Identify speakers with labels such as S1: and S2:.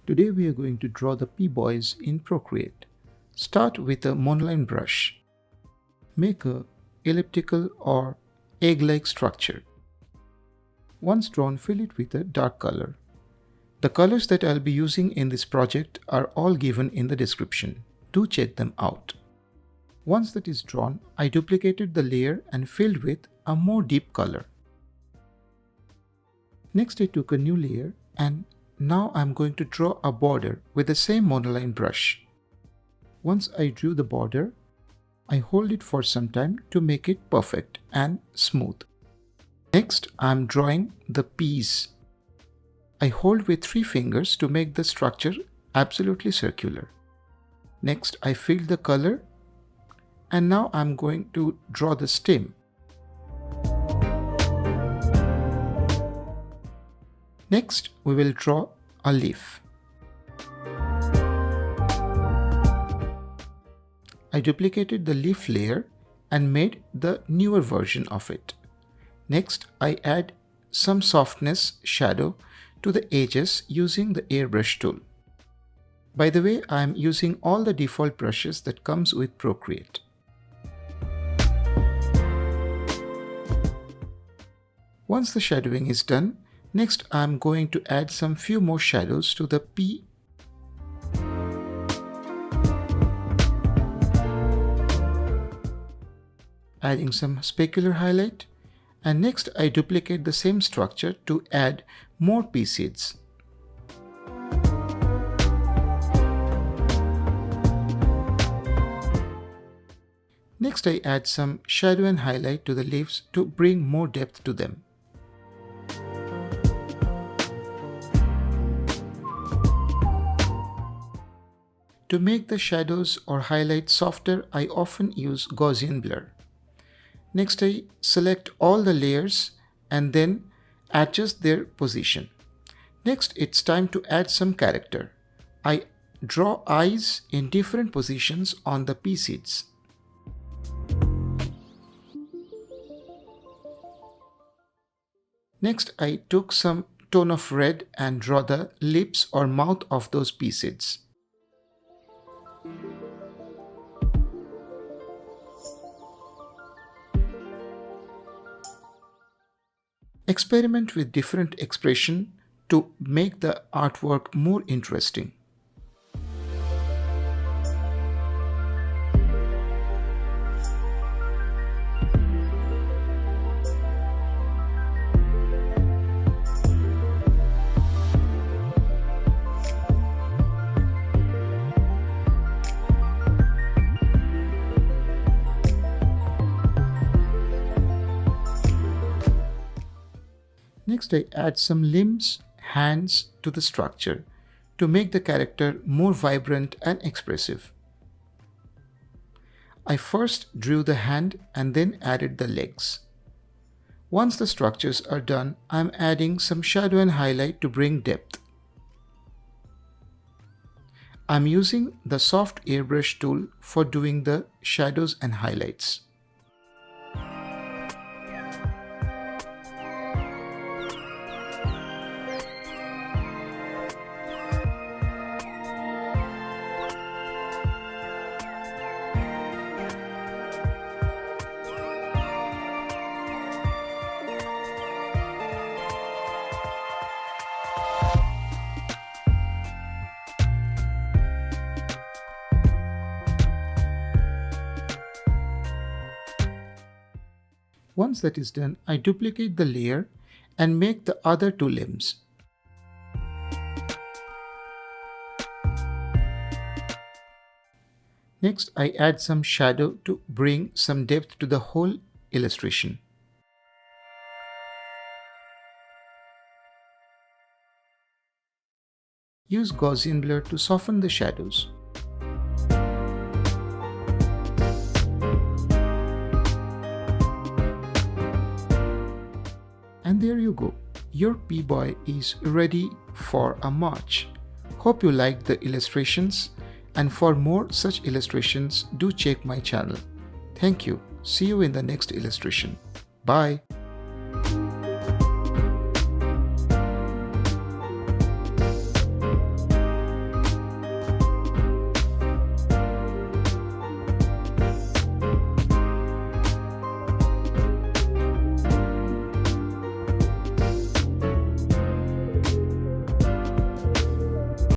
S1: Today we are going to draw the Peaboys in Procreate. Start with a monoline brush. Make a elliptical or egg-like structure. Once drawn, fill it with a dark color. The colors that I'll be using in this project are all given in the description. Do check them out. Once that is drawn, I duplicated the layer and filled with a more deep color. Next I took a new layer and now I'm going to draw a border with the same monoline brush. Once I drew the border, I hold it for some time to make it perfect and smooth. Next, I'm drawing the peas. I hold with 3 fingers to make the structure absolutely circular. Next, I fill the color and now I'm going to draw the stem. Next, we will draw a leaf. I duplicated the leaf layer and made the newer version of it. Next, I add some softness shadow to the edges using the airbrush tool. By the way, I am using all the default brushes that comes with Procreate. Once the shadowing is done, next I am going to add some few more shadows to the pea. Adding some specular highlight, and next I duplicate the same structure to add more pea seeds. Next I add some shadow and highlight to the leaves to bring more depth to them. To make the shadows or highlights softer, I often use Gaussian blur. Next, I select all the layers and then adjust their position. Next, it's time to add some character. I draw eyes in different positions on the pea seeds. Next, I took some tone of red and draw the lips or mouth of those pea seeds. Experiment with different expression to make the artwork more interesting. Next, I add some limbs, hands to the structure to make the character more vibrant and expressive. I first drew the hand and then added the legs. Once the structures are done, I am adding some shadow and highlight to bring depth. I am using the soft airbrush tool for doing the shadows and highlights. Once that is done, I duplicate the layer and make the other 2 limbs. Next, I add some shadow to bring some depth to the whole illustration. Use Gaussian blur to soften the shadows. And there you go, your Peaboy is ready for a march. Hope you liked the illustrations, and for more such illustrations, do check my channel. Thank you. See you in the next illustration. Bye.